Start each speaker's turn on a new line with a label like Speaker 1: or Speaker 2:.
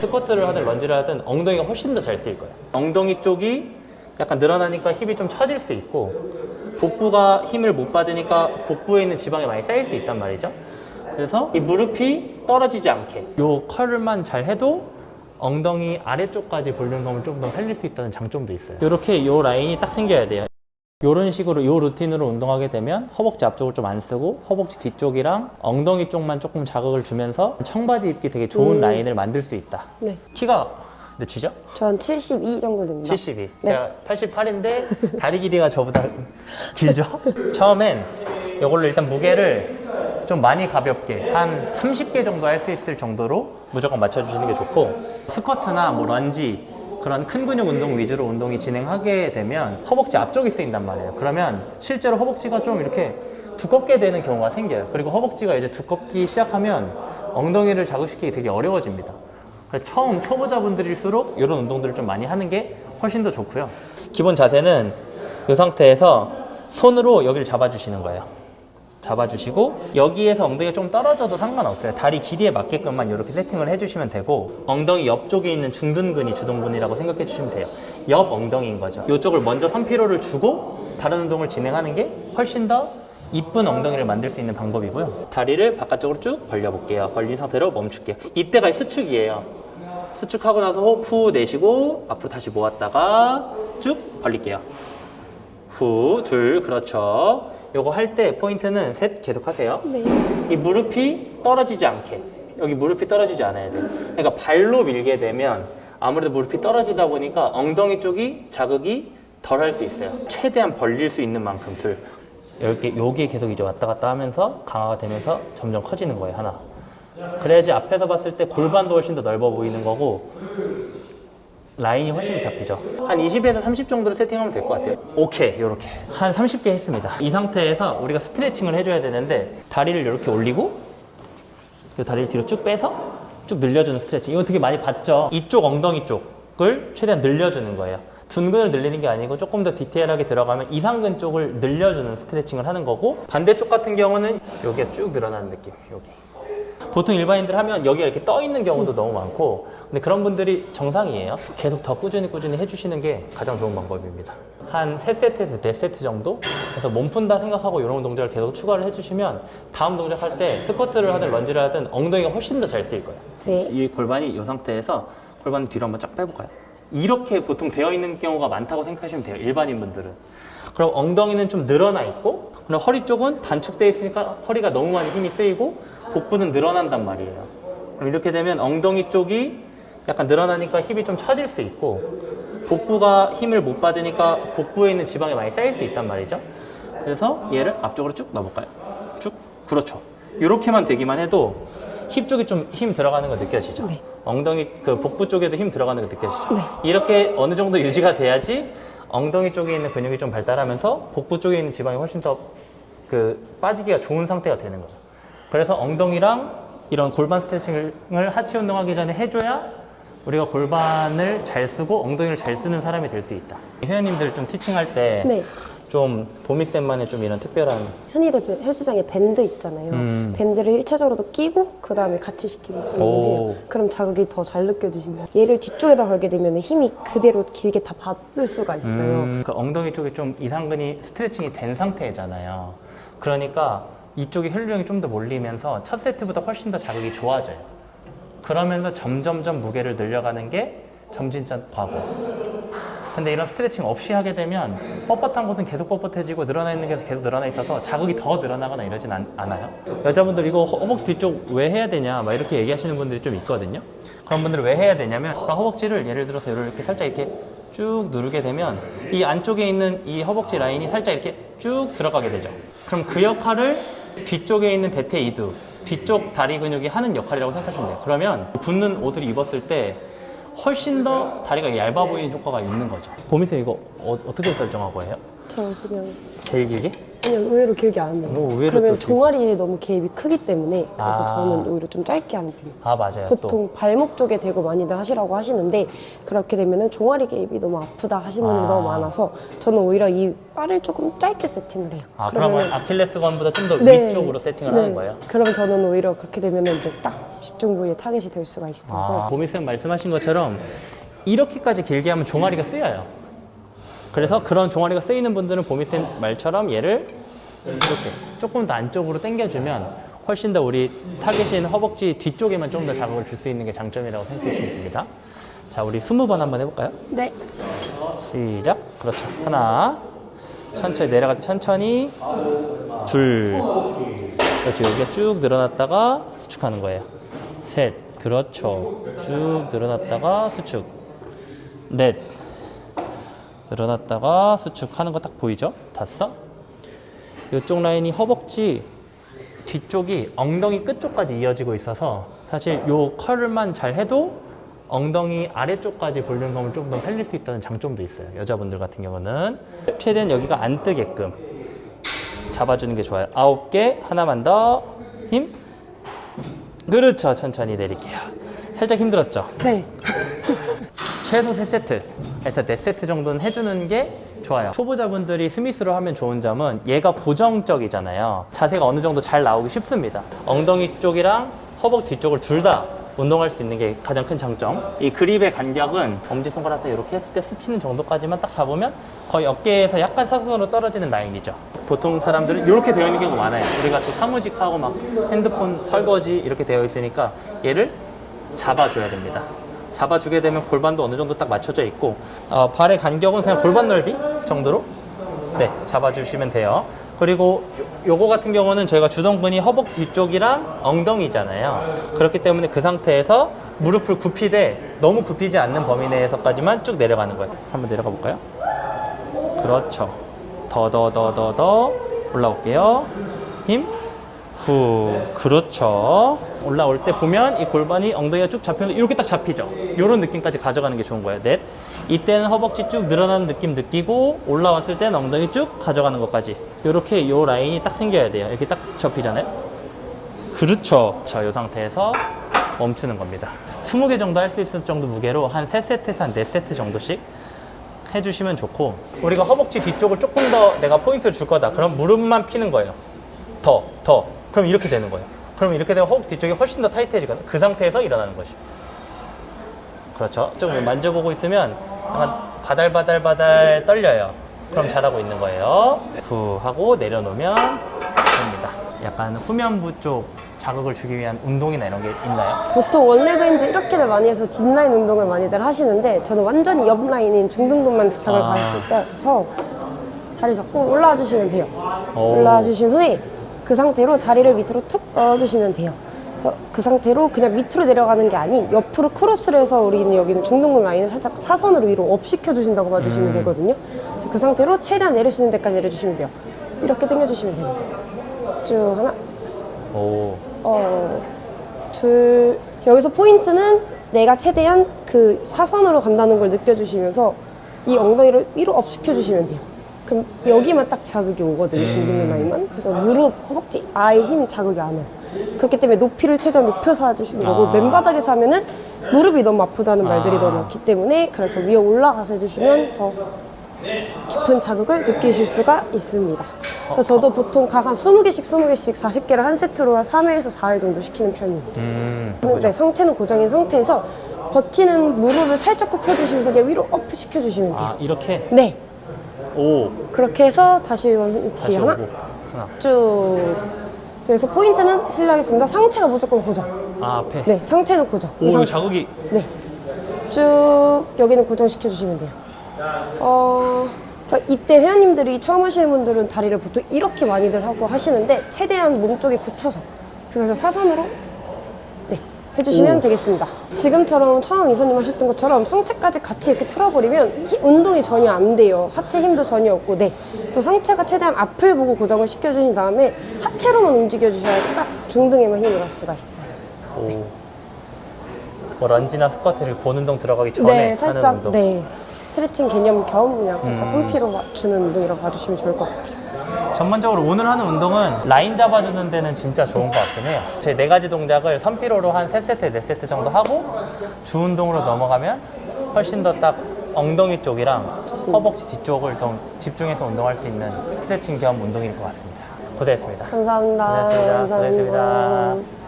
Speaker 1: 스쿼트를 하든 런지를 하든 엉덩이가 훨씬 더 잘 쓰일 거예요. 엉덩이 쪽이 약간 늘어나니까 힙이 좀 처질 수 있고, 복부가 힘을 못 받으니까 복부에 있는 지방이 많이 쌓일 수 있단 말이죠. 그래서 이 무릎이 떨어지지 않게 요 컬만 잘 해도 엉덩이 아래쪽까지 볼륨감을 좀 더 살릴 수 있다는 장점도 있어요. 이렇게 요 라인이 딱 생겨야 돼요. 이런 식으로 요 루틴으로 운동하게 되면 허벅지 앞쪽을 좀 안 쓰고 허벅지 뒤쪽이랑 엉덩이 쪽만 조금 자극을 주면서 청바지 입기 되게 좋은 라인을 만들 수 있다.
Speaker 2: 네.
Speaker 1: 키가 몇이죠?
Speaker 2: 전 72 정도 됩니다.
Speaker 1: 72.
Speaker 2: 네.
Speaker 1: 제가 88인데 다리 길이가 저보다 길죠? 처음엔 이걸로 일단 무게를 좀 많이 가볍게 한 30개 정도 할 수 있을 정도로 무조건 맞춰주시는 게 좋고, 스쿼트나 뭐 런지 그런 큰 근육 운동 위주로 운동이 진행하게 되면 허벅지 앞쪽이 쓰인단 말이에요. 그러면 실제로 허벅지가 좀 이렇게 두껍게 되는 경우가 생겨요. 그리고 허벅지가 이제 두껍기 시작하면 엉덩이를 자극시키기 되게 어려워집니다. 그래서 처음 초보자분들일수록 이런 운동들을 좀 많이 하는 게 훨씬 더 좋고요. 기본 자세는 이 상태에서 손으로 여기를 잡아주시는 거예요. 잡아주시고 여기에서 엉덩이가 좀 떨어져도 상관없어요. 다리 길이에 맞게끔만 이렇게 세팅을 해주시면 되고, 엉덩이 옆쪽에 있는 중둔근이 주동근이라고 생각해 주시면 돼요. 옆 엉덩이인 거죠. 이쪽을 먼저 선피로를 주고 다른 운동을 진행하는 게 훨씬 더 이쁜 엉덩이를 만들 수 있는 방법이고요. 다리를 바깥쪽으로 쭉 벌려볼게요. 벌린 상태로 멈출게요. 이때가 수축이에요. 수축하고 나서 호흡 후 내쉬고 앞으로 다시 모았다가 쭉 벌릴게요. 후, 둘, 그렇죠. 요거 할 때 포인트는 셋 계속 하세요.
Speaker 2: 네.
Speaker 1: 이 무릎이 떨어지지 않게, 여기 무릎이 떨어지지 않아야 돼요. 그러니까 발로 밀게 되면 아무래도 무릎이 떨어지다 보니까 엉덩이 쪽이 자극이 덜 할 수 있어요. 최대한 벌릴 수 있는 만큼 둘. 이렇게 요게 계속 이제 왔다 갔다 하면서 강화가 되면서 점점 커지는 거예요, 하나. 그래야지 앞에서 봤을 때 골반도 훨씬 더 넓어 보이는 거고 라인이 훨씬 더 잡히죠. 한 20에서 30 정도로 세팅하면 될 것 같아요. 오케이, 요렇게 한 30개 했습니다. 이 상태에서 우리가 스트레칭을 해줘야 되는데, 다리를 이렇게 올리고 이 다리를 뒤로 쭉 빼서 쭉 늘려주는 스트레칭. 이거 되게 많이 봤죠? 이쪽 엉덩이 쪽을 최대한 늘려주는 거예요. 둔근을 늘리는 게 아니고 조금 더 디테일하게 들어가면 이상근 쪽을 늘려주는 스트레칭을 하는 거고, 반대쪽 같은 경우는 여기가 쭉 늘어나는 느낌. 여기 보통 일반인들 하면 여기가 이렇게 떠 있는 경우도 너무 많고, 근데 그런 분들이 정상이에요. 계속 더 꾸준히 해주시는 게 가장 좋은 방법입니다. 한 3세트에서 4세트 정도 해서 몸 푼다 생각하고 이런 동작을 계속 추가를 해주시면 다음 동작 할 때 스쿼트를 하든 런지를 하든 엉덩이가 훨씬 더 잘 쓰일 거예요.
Speaker 2: 네.
Speaker 1: 이 골반이 이 상태에서 골반을 뒤로 한번 쫙 빼볼까요? 이렇게 보통 되어 있는 경우가 많다고 생각하시면 돼요, 일반인분들은. 그럼 엉덩이는 좀 늘어나 있고, 그럼 허리 쪽은 단축되어 있으니까 허리가 너무 많이 힘이 쓰이고 복부는 늘어난단 말이에요. 그럼 이렇게 되면 엉덩이 쪽이 약간 늘어나니까 힙이 좀 처질 수 있고, 복부가 힘을 못 받으니까 복부에 있는 지방이 많이 쌓일 수 있단 말이죠. 그래서 얘를 앞쪽으로 쭉 넣어볼까요? 쭉, 그렇죠. 이렇게만 되기만 해도 힙 쪽이 좀 힘 들어가는 거 느껴지죠?
Speaker 2: 네.
Speaker 1: 엉덩이 그 복부 쪽에도 힘 들어가는 거 느껴지죠?
Speaker 2: 네.
Speaker 1: 이렇게 어느 정도 유지가 돼야지 엉덩이 쪽에 있는 근육이 좀 발달하면서 복부 쪽에 있는 지방이 훨씬 더 빠지기가 좋은 상태가 되는 거예요. 그래서 엉덩이랑 이런 골반 스트레칭을 하체 운동하기 전에 해줘야 우리가 골반을 잘 쓰고 엉덩이를 잘 쓰는 사람이 될 수 있다. 회원님들 좀 티칭할 때
Speaker 2: 네.
Speaker 1: 좀 보미쌤만의 좀 이런 특별한
Speaker 2: 흔히들 헬스장에 밴드 있잖아요. 밴드를 일차적으로 끼고 그 다음에 같이 시키는 거예요. 그럼 자극이 더 잘 느껴지신다. 얘를 뒤쪽에다 걸게 되면 힘이 그대로 길게 다 받을 수가 있어요.
Speaker 1: 그 엉덩이 쪽에 좀 이상근이 스트레칭이 된 상태잖아요. 그러니까 이쪽에 혈류량이 좀 더 몰리면서 첫 세트보다 훨씬 더 자극이 좋아져요. 그러면서 점점점 무게를 늘려가는 게 점진전 과고. 근데 이런 스트레칭 없이 하게 되면 뻣뻣한 곳은 계속 뻣뻣해지고 늘어나 있는 게 계속 늘어나 있어서 자극이 더 늘어나거나 이러진 않아요. 여자분들 이거 허벅지 뒤쪽 왜 해야 되냐 막 이렇게 얘기하시는 분들이 좀 있거든요. 그런 분들은 왜 해야 되냐면 허벅지를 예를 들어서 이렇게 살짝 이렇게 쭉 누르게 되면 이 안쪽에 있는 이 허벅지 라인이 살짝 이렇게 쭉 들어가게 되죠. 그럼 그 역할을 뒤쪽에 있는 대퇴 이두, 뒤쪽 다리 근육이 하는 역할이라고 생각하시면 돼요. 그러면 붙는 옷을 입었을 때 훨씬 더 다리가 얇아 보이는 효과가 있는 거죠. 보미쌤 이거 어떻게 설정하고 해요?
Speaker 2: 저 그냥
Speaker 1: 제일 길게?
Speaker 2: 아니요, 의외로 길게 안 해요.
Speaker 1: 의외로
Speaker 2: 그러면
Speaker 1: 또
Speaker 2: 종아리에 너무 개입이 크기 때문에 그래서
Speaker 1: 아.
Speaker 2: 저는 오히려 좀 짧게 하는 편이에요.
Speaker 1: 아, 맞아요.
Speaker 2: 보통 발목 쪽에 대고 많이들 하시라고 하시는데 그렇게 되면은 종아리 개입이 너무 아프다 하시는 분들이 너무 많아서 저는 오히려 이 바를 조금 짧게 세팅을 해요.
Speaker 1: 아, 그러면 아킬레스건보다 좀 더
Speaker 2: 네.
Speaker 1: 위쪽으로 세팅을
Speaker 2: 네.
Speaker 1: 하는 거예요?
Speaker 2: 그럼 저는 오히려 그렇게 되면은 이제 딱 집중 부위에 타겟이 될 수가 있어서
Speaker 1: 보미쌤 말씀하신 것처럼 이렇게까지 길게 하면 종아리가 쓰여요. 그래서 그런 종아리가 쓰이는 분들은 보미쌤 말처럼 얘를 이렇게 조금 더 안쪽으로 당겨주면 훨씬 더 우리 타겟인 허벅지 뒤쪽에만 좀 더 자극을 줄 수 있는 게 장점이라고 생각하시면 됩니다. 자, 우리 20번 한번 해볼까요?
Speaker 2: 네.
Speaker 1: 시작. 그렇죠. 하나. 천천히 내려갈 때 천천히. 둘. 그렇죠. 여기가 쭉 늘어났다가 수축하는 거예요. 셋. 그렇죠. 쭉 늘어났다가 수축. 넷. 늘어났다가 수축하는 거 딱 보이죠? 다섯. 이쪽 라인이 허벅지 뒤쪽이 엉덩이 끝쪽까지 이어지고 있어서 사실 요 컬만 잘 해도 엉덩이 아래쪽까지 볼륨감을 좀 더 살릴 수 있다는 장점도 있어요. 여자분들 같은 경우는 최대한 여기가 안 뜨게끔 잡아주는 게 좋아요. 9개. 하나만 더. 힘. 그렇죠. 천천히 내릴게요. 살짝 힘들었죠?
Speaker 2: 네.
Speaker 1: 최소 3세트에서 4세트 정도는 해주는 게 좋아요. 초보자분들이 스미스로 하면 좋은 점은 얘가 고정적이잖아요. 자세가 어느 정도 잘 나오기 쉽습니다. 엉덩이 쪽이랑 허벅지 뒤쪽을 둘 다 운동할 수 있는 게 가장 큰 장점. 이 그립의 간격은 엄지손가락 때 이렇게 했을 때 스치는 정도까지만 딱 잡으면 거의 어깨에서 약간 사선으로 떨어지는 라인이죠. 보통 사람들은 이렇게 되어 있는 경우가 많아요. 우리가 또 사무직하고 막 핸드폰 설거지 이렇게 되어 있으니까 얘를 잡아줘야 됩니다. 잡아주게 되면 골반도 어느 정도 딱 맞춰져 있고 발의 간격은 그냥 골반 넓이 정도로 네, 잡아주시면 돼요. 그리고 요거 같은 경우는 저희가 주동근이 허벅지 뒤쪽이랑 엉덩이잖아요. 그렇기 때문에 그 상태에서 무릎을 굽히되 너무 굽히지 않는 범위 내에서까지만 쭉 내려가는 거예요. 한번 내려가 볼까요? 그렇죠. 더 올라올게요. 힘. 후. 그렇죠. 올라올 때 보면 이 골반이 엉덩이가 쭉 잡히면서 이렇게 딱 잡히죠. 이런 느낌까지 가져가는 게 좋은 거예요. 넷. 이때는 허벅지 쭉 늘어나는 느낌 느끼고 올라왔을 때는 엉덩이 쭉 가져가는 것까지 이렇게 이 라인이 딱 생겨야 돼요. 이렇게 딱 접히잖아요. 그렇죠. 자, 이 상태에서 멈추는 겁니다. 20개 정도 할 수 있을 정도 무게로 한 3세트에서 한 4세트 정도씩 해주시면 좋고, 우리가 허벅지 뒤쪽을 조금 더 내가 포인트를 줄 거다. 그럼 무릎만 피는 거예요. 더. 그럼 이렇게 되는 거예요. 그럼 이렇게 되면 허벅지 뒤쪽이 훨씬 더 타이트해지거든요. 그 상태에서 일어나는 것이. 그렇죠. 좀 만져보고 있으면 약간 바달바달 떨려요. 그럼 잘하고 있는 거예요. 후 하고 내려놓으면 됩니다. 약간 후면부 쪽 자극을 주기 위한 운동이나 이런 게 있나요?
Speaker 2: 보통 원레그인지 이렇게를 많이 해서 뒷라인 운동을 많이들 하시는데 저는 완전히 옆 라인인 중등근만 자극을 가할 수 있어서 다리 잡고 올라와 주시면 돼요. 올라와 주신 후에 그 상태로 다리를 밑으로 툭 넣어주시면 돼요. 그 상태로 그냥 밑으로 내려가는 게 아닌 옆으로 크로스를 해서 우리는 여기는 중둔근 라인을 살짝 사선으로 위로 업 시켜주신다고 봐주시면 되거든요. 그래서 그 상태로 최대한 내릴 수 있는 데까지 내려주시면 돼요. 이렇게 당겨주시면 됩니다. 쭉 하나, 둘. 여기서 포인트는 내가 최대한 그 사선으로 간다는 걸 느껴주시면서 이 엉덩이를 위로 업 시켜주시면 돼요. 그럼 여기만 딱 자극이 오거든요. 중둔근 라인만. 그래서 무릎, 허벅지 아예 힘 자극이 안 와요. 그렇기 때문에 높이를 최대한 높여서 해주시는 거고, 맨바닥에서 하면은 무릎이 너무 아프다는 말들이 너무 많기 때문에 그래서 위에 올라가서 해주시면 더 깊은 자극을 느끼실 수가 있습니다. 그래서 저도 보통 각 한 20개씩 40개를 한 세트로 한 3회에서 4회 정도 시키는 편입니다. 네, 상체는 고정인 상태에서 버티는 무릎을 살짝 굽혀주시면서 그냥 위로 업 시켜주시면 돼요.
Speaker 1: 이렇게?
Speaker 2: 네.
Speaker 1: 오.
Speaker 2: 그렇게 해서 다시 원위치 하나, 쭉. 그래서 포인트는 실례하겠습니다. 상체가 무조건 고정.
Speaker 1: 앞에?
Speaker 2: 네, 상체는 고정.
Speaker 1: 오, 이거 자극이.
Speaker 2: 네. 쭉 여기는 고정시켜주시면 돼요. 자, 이때 회원님들이 처음 하시는 분들은 다리를 보통 이렇게 많이들 하고 하시는데 최대한 몸 쪽에 붙여서 그래서 사선으로 해주시면 되겠습니다. 지금처럼 처음 이사님 하셨던 것처럼 상체까지 같이 이렇게 틀어버리면 운동이 전혀 안 돼요. 하체 힘도 전혀 없고. 그래서 상체가 최대한 앞을 보고 고정을 시켜주신 다음에 하체로만 움직여주셔야지 딱 중등에만 힘을 할 수가 있어요.
Speaker 1: 뭐 런지나 스쿼트를 본 운동 들어가기 전에
Speaker 2: 살짝,
Speaker 1: 하는 운동.
Speaker 2: 스트레칭 개념 겸 그냥 살짝 홈피로 맞추는 운동이라고 봐주시면 좋을 것 같아요.
Speaker 1: 전반적으로 오늘 하는 운동은 라인 잡아주는 데는 진짜 좋은 것 같긴 해요. 제 4가지 동작을 선피로로 한 3세트, 4세트 정도 하고 주 운동으로 넘어가면 훨씬 더 딱 엉덩이 쪽이랑 허벅지 뒤쪽을 좀 집중해서 운동할 수 있는 스트레칭 겸 운동일 것 같습니다. 고생했습니다.
Speaker 2: 감사합니다.
Speaker 1: 고생했습니다. 고생했습니다.